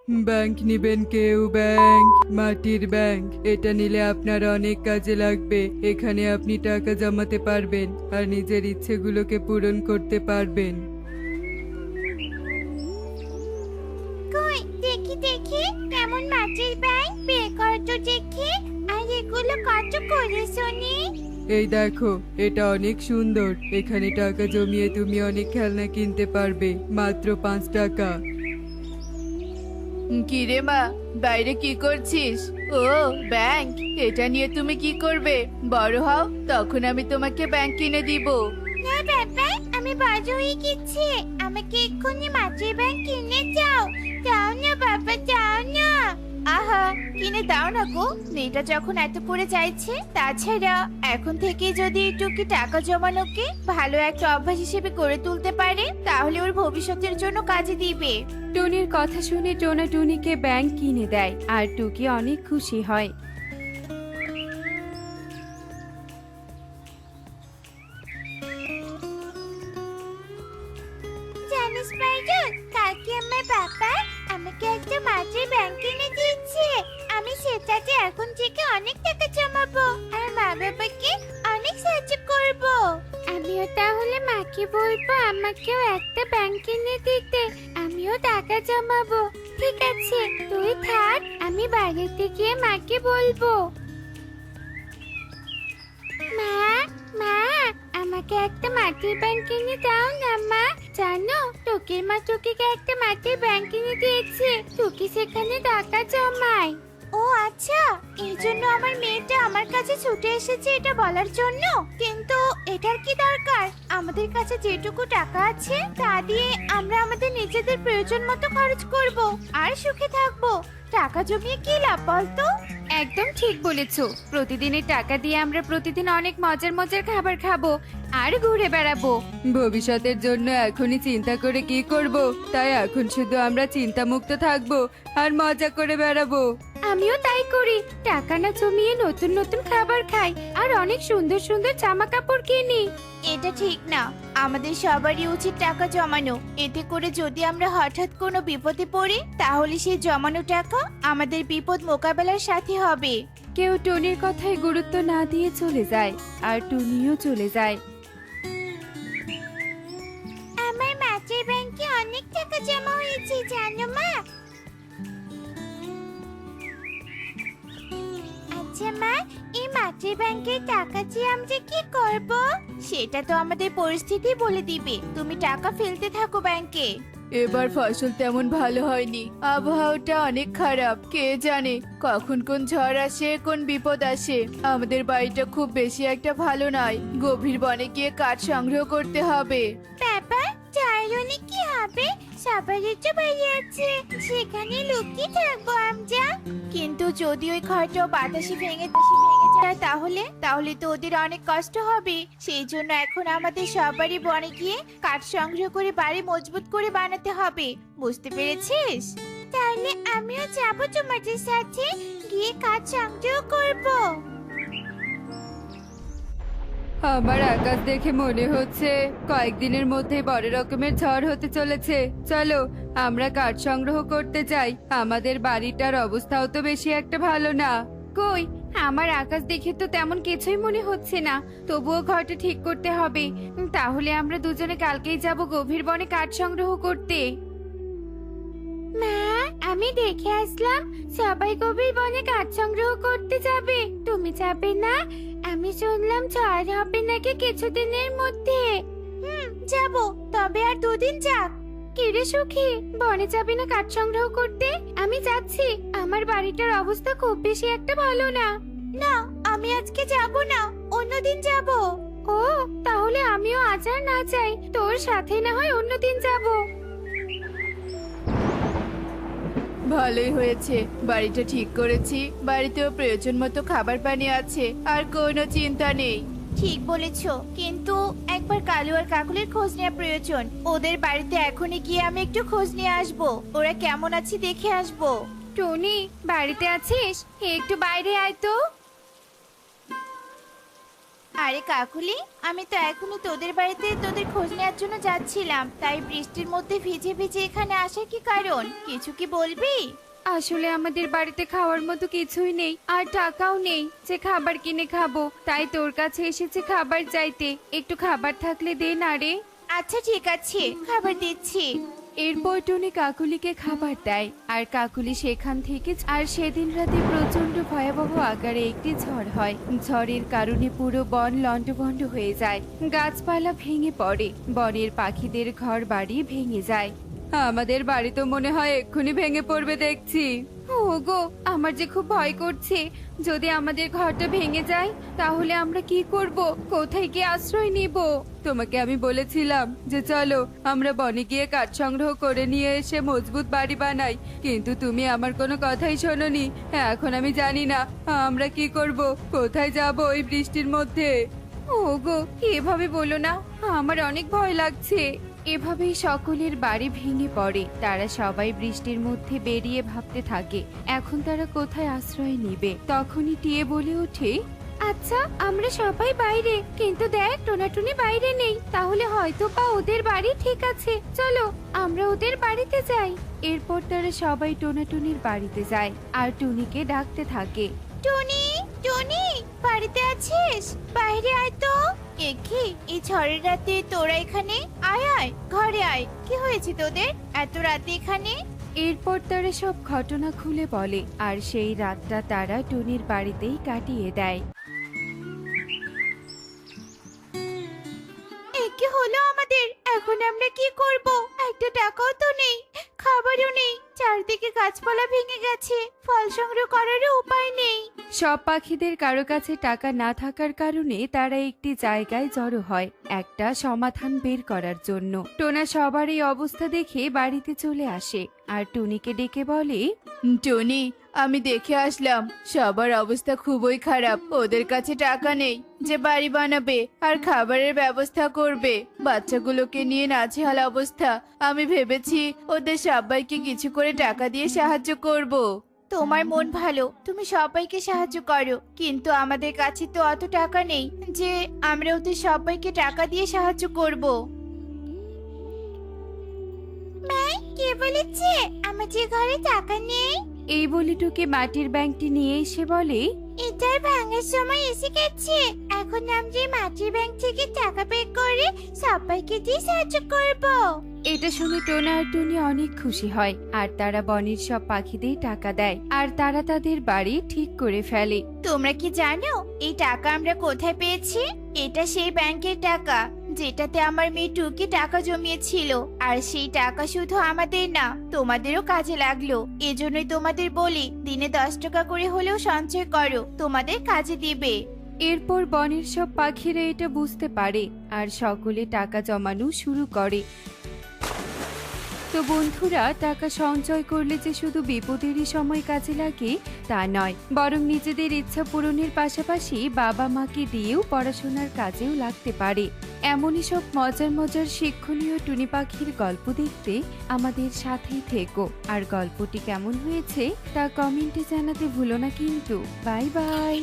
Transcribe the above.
Bank নিবেন কেউ? Bank, মাটির ব্যাংক। এটা নিলে আপনার অনেক কাজে লাগবে। এখানে আপনি টাকা জমাতে পারবেন আর নিজের ইচ্ছেগুলোকে পূরণ করতে পারবেন। কই দেখি দেখি কেমন মাটির ব্যাংক বের কর তো দেখি। আর এগুলো কত করে শুনি? এই দেখো, এটা অনেক সুন্দর। এখানে টাকা জমিয়ে তুমি অনেক খেলনা কিনতে পারবে মাত্র 5 টাকা। কিরে মা, বাইরে কি করছিস? ও, ব্যাংক। এটা নিয়ে তুমি কি করবে? বড় হও, তখন আমি তোমাকে ব্যাংক কিনে দিব। না বাবা, আমি বড় হয়ে গেছি। আমাকে এক্ষুনি মাটির ব্যাংক কিনে দাও। দাও না বাবা, দাও না। আহা, কিনে দাও না গো, মেয়েটা যখন এত করে চাইছে। তাছাড়া এখন থেকে যদি টুকি টাকা জমানোকে ভালো একটা অভ্যাস হিসেবে গড়ে তুলতে পারে, তাহলে ওর ভবিষ্যতের জন্য কাজে দিবে। টুনির কথা শুনে টোনা টুনিকে ব্যাংক কিনে দেয় আর টুকি অনেক খুশি হয়। জানিস বাইজন, কালকে আমার বাবা আমাকে একটা মাটির ব্যাংক কিনে দিয়েছে। আমি সেটাতে এখন থেকে অনেক টাকা জমাবো আর মা বাবাকে অনেক সাহায্য করব। আমিও তাহলে মাকে বলবো আমাকেও একটা ব্যাংক কিনে দিতে। আমিও টাকা জমাবো। ঠিক আছে, তুই থাক, আমি বাড়িতে গিয়ে মাকে বলবো। মা, মা, আমাকে একটা মাটির ব্যাংক কিনে দাও না মা। জানো, টুকির মা টুকিকে একটা মাটির ব্যাংক কিনে দিয়েছে। টুকি সেখানে টাকা জমায়। ও আচ্ছা, এই জন্য আমার মেয়েটা আমার কাছে ছুটে এসেছে এটা বলার জন্য। কিন্তু এটার কি দরকার? আমাদের কাছে যেটুকু টাকা আছে তা দিয়ে আমরা আমাদের নিজেদের প্রয়োজন মতো খরচ করব আর সুখে থাকবো। টাকা জমিয়ে কি লাভ বলতো? একদম ঠিক বলেছো। প্রতিদিনের টাকা দিয়ে আমরা প্রতিদিন অনেক মজার মজার খাবার খাবো আর ঘুরে বেড়াবো। ভবিষ্যতের জন্য এখনই চিন্তা করে কি করব? তাই এখন শুধু আমরা চিন্তামুক্ত থাকবো আর মজা করে বেড়াবো। আমিও তাই করি, টাকা না জমিয়ে নতুন নতুন খাবার খাই আর অনেক সুন্দর সুন্দর জামা কাপড় কিনি। এটা ঠিক না। আমাদের সবারই উচিত টাকা জমানো। এতে করে যদি আমরা হঠাৎ কোনো বিপদে পড়ি, তাহলে সেই জমানো টাকা আমাদের বিপদ মোকাবেলার সাথে হবে। কেউ টুনির কথায় গুরুত্ব না দিয়ে চলে যায় আর টুনিও চলে যায়। আমার মাটির ব্যাংকে অনেক টাকা জমা হয়েছে জানো মা। আচ্ছা মা, এই মাটির ব্যাংকের টাকা দিয়ে আমরা কি করব? সেটা তো আমাদের পরিস্থিতি বলে দিবে। তুমি টাকা ফেলতে থাকো ব্যাংকে। এবার ফসল তেমন ভালো হয়নি, আবহাওয়াটা অনেক খারাপ। কে জানে কখন কোন ঝড় আসে, কোন বিপদ আসে। আমাদের বাড়িটা খুব বেশি একটা ভালো নয়। গভীর বনে গিয়ে কাঠ সংগ্রহ করতে হবে। বাবা, চাইরনে কি হবে? সবারই তো বাড়ি আছে, সেখানে লুকিয়ে থাকবো আমরা। কিন্তু যদি ওই ঘরটা বাতাসে ভেঙে যায়, তাহলে তো ওদের অনেক কষ্ট হবে। সেই জন্য এখন আমাদের সবারই বনে গিয়ে কাঠ সংগ্রহ করে বাড়ি মজবুত করে বানাতে হবে। বুঝতে পেরেছিস? তাহলে আমিও যাবো তোমাদের সাথে, গিয়ে কাজ সংগ্রহ করবো। আমার আকাশ দেখে মনে হচ্ছে কয়েকদিনের মধ্যে বড় রকমের ঝড় হতে চলেছে। চলো আমরা কাঠ সংগ্রহ করতে যাই। আমাদের বাড়িটার অবস্থাও তো বেশি একটা ভালো না। কই, আমার আকাশ দেখে তো তেমন কিছুই মনে হচ্ছে না। তবুও ঘরটা ঠিক করতে হবে। তাহলে আমরা দুজনে কালকেই যাব গভীর বনে কাঠ সংগ্রহ করতে। মা, আমি দেখে আসলাম সবাই গভীর বনে কাঠ সংগ্রহ করতে যাবে। তুমি যাবে না? আমি শুনলাম ঝড় হবে নাকি কিছুদিনের মধ্যে। যাব, তবে আর 2 দিন যাক। কিরে সুখী, বনে যাবি না কাঠ সংগ্রহ করতে? আমি যাচ্ছি। আমার বাড়িটার অবস্থা খুব বেশি একটা ভালো না। না, আমি আজকে যাব না, অন্যদিন যাব। ও, তাহলে আমিও আজ আর না যাই, তোর সাথে না হয় অন্যদিন যাব। ভালোই হয়েছে, বাড়িটা ঠিক করেছি। বাড়িতেও প্রয়োজন মতো খাবার পানি আছে, আর কোনো চিন্তা নেই। ঠিক বলেছো, কিন্তু একবার কালু আর কাকুলির খোঁজ নেওয়া প্রয়োজন। ওদের বাড়িতে এখনই গিয়ে আমি একটু খোঁজ নিয়ে আসবো। ওরা কেমন আছে দেখে আসবো। টনি, বাড়িতে আছিস? একটু বাইরে আয় তো। আরে কাকুলি, আমি তো এখনই তোদের বাড়িতে তোদের খোঁজ নেওয়ার জন্য যাচ্ছিলাম, তাই বৃষ্টির মধ্যে ভিজে ভিজে এখানে আসার কি কারণ? কিছু কি বলবি? আসলে আমাদের বাড়িতে খাওয়ার মতো কিছুই নেই, আর টাকাও নেই যে খাবার কিনে খাবো। তাই তোর কাছে এসেছে খাবার চাইতে। একটু খাবার থাকলে দে না রে। আচ্ছা ঠিক আছে, খাবার দিচ্ছি। এরপর টুনি কাকুলিকে খাবার দেয়, আর কাকুলি সেখান থেকে আর সেদিন রাতে প্রচন্ড ভয়াবহ আকারে একটি ঝড় হয়। ঝড়ের কারণে পুরো বন লণ্ডভণ্ড হয়ে যায়, গাছপালা ভেঙে পড়ে, বনের পাখিদের ঘর বাড়ি ভেঙে যায়। আমাদের বাড়ি তো মনে হয় এক্ষুনি ভেঙে পড়বে দেখছি। ওগো, আমার যে খুব ভয় করছে। যদি আমাদের ঘরটা ভেঙে যায় তাহলে আমরা কি করব? কোথায় গিয়ে আশ্রয় নিব? তোমাকে আমি বলেছিলাম যে চলো আমরা বনে গিয়ে কাঠ সংগ্রহ করে নিয়ে এসে মজবুত বাড়ি বানাই, কিন্তু তুমি আমার কোনো কথাই শোনোনি। এখন আমি জানি না আমরা কি করব, কোথায় যাব এই বৃষ্টির মধ্যে। ওগো, এভাবে বলো না, আমার অনেক ভয় লাগছে। এভাবেই সকলের বাড়ি ভেঙে পড়ে। তারা সবাই বৃষ্টির মধ্যে বেরিয়ে ভাবতে থাকে এখন তারা কোথায় আশ্রয় নিবে। তখনই টিয়ে বলে ওঠে, আচ্ছা আমরা সবাই বাইরে, কিন্তু দেখ টোনাটুনি বাইরে নেই, তাহলে হয়তো বা ওদের বাড়ি ঠিক আছে, চলো আমরা ওদের বাড়িতে যাই। এরপর তারা সবাই টোনাটুনির বাড়িতে যায় আর টুনিকে ডাকতে থাকে। টুনি, টুনি, বাড়িতে আছিস? বাইরে আয় তো। একি, এই ঝড়ের রাতে তোরা এখানে? আয় আয়, ঘরে আয়। কি হয়েছে তোদের এত রাতে এখানে? এরপর তারা সব ঘটনা খুলে বলে, আর সেই রাতটা তারা টুনির বাড়িতেই কাটিয়ে দেয়। কি হলো আমাদের? এখন আমরা কি করব? একটা টাকাও তো নেই, খাবারও নেই, চারদিকে গাছপালা ভেঙে গেছে, ফল সংগ্রহ করারও উপায় নেই। সব পাখিদের কারো কাছে টাকা না থাকার কারণে তারা একটি জায়গায় জড়ো হয় একটা সমাধান বের করার জন্য। টোনা সবার এই অবস্থা দেখে বাড়িতে চলে আসে আর টুনিকে ডেকে বলে, টনি, আমি দেখে আসলাম সবার অবস্থা খুবই খারাপ। ওদের কাছে টাকা নেই যে বাড়ি বানাবে আর খাবারের ব্যবস্থা করবে। বাচ্চাগুলোকে নিয়ে নাজেহাল অবস্থা। আমি ভেবেছি ওদের সবাইকে কিছু করে টাকা দিয়ে সাহায্য করব। তোমার মন ভালো, তুমি সবাইকে সাহায্য করো, কিন্তু আমাদের কাছে তো অত টাকা নেই যে আমরা ওদের সবাইকে টাকা দিয়ে সাহায্য করব। মা, কে বলেছে আমাদের ঘরে টাকা নেই? এই বলে টুকি মাটির ব্যাংকটি নিয়ে এসে বলে, এটার ভাঙার সময় এসে গেছে। এখন আমরা এই মাটির ব্যাংক থেকে টাকা বের করে সবাইকে দিয়ে সাহায্য করব। এটা শুনে টোনা আর টুনি অনেক খুশি হয় আর তারা বনের সব পাখিদের টাকা দেয় আর তারা তাদের বাড়ি ঠিক করে ফেলে। তোমরা কি জানো এই টাকা আমরা কোথায় পেয়েছি? এটা সেই ব্যাংকের টাকা যেটাতে আমার মেয়ে টুকি টাকা জমিয়েছিল। আর সেই টাকা শুধু আমাদের না, তোমাদেরও কাজে লাগলো। এজন্যই তোমাদের বলি দিনে 10 টাকা করে হলেও সঞ্চয় করো, তোমাদের কাজে দিবে। এরপর বনের সব পাখিরা এটা বুঝতে পারে আর সকলে টাকা জমানো শুরু করে। তো বন্ধুরা, টাকা সঞ্চয় করলে যে শুধু বিপদেরই সময় কাজে লাগে তা নয়, বরং নিজেদের ইচ্ছা পূরণের পাশাপাশি বাবা মাকে দিয়েও পড়াশোনার কাজেও লাগতে পারে। এমনই সব মজার মজার শিক্ষণীয় টুনি পাখির গল্প দেখতে আমাদের সাথেই থেকো। আর গল্পটি কেমন হয়েছে তা কমেন্টে জানাতে ভুলো না কিন্তু। Bye bye.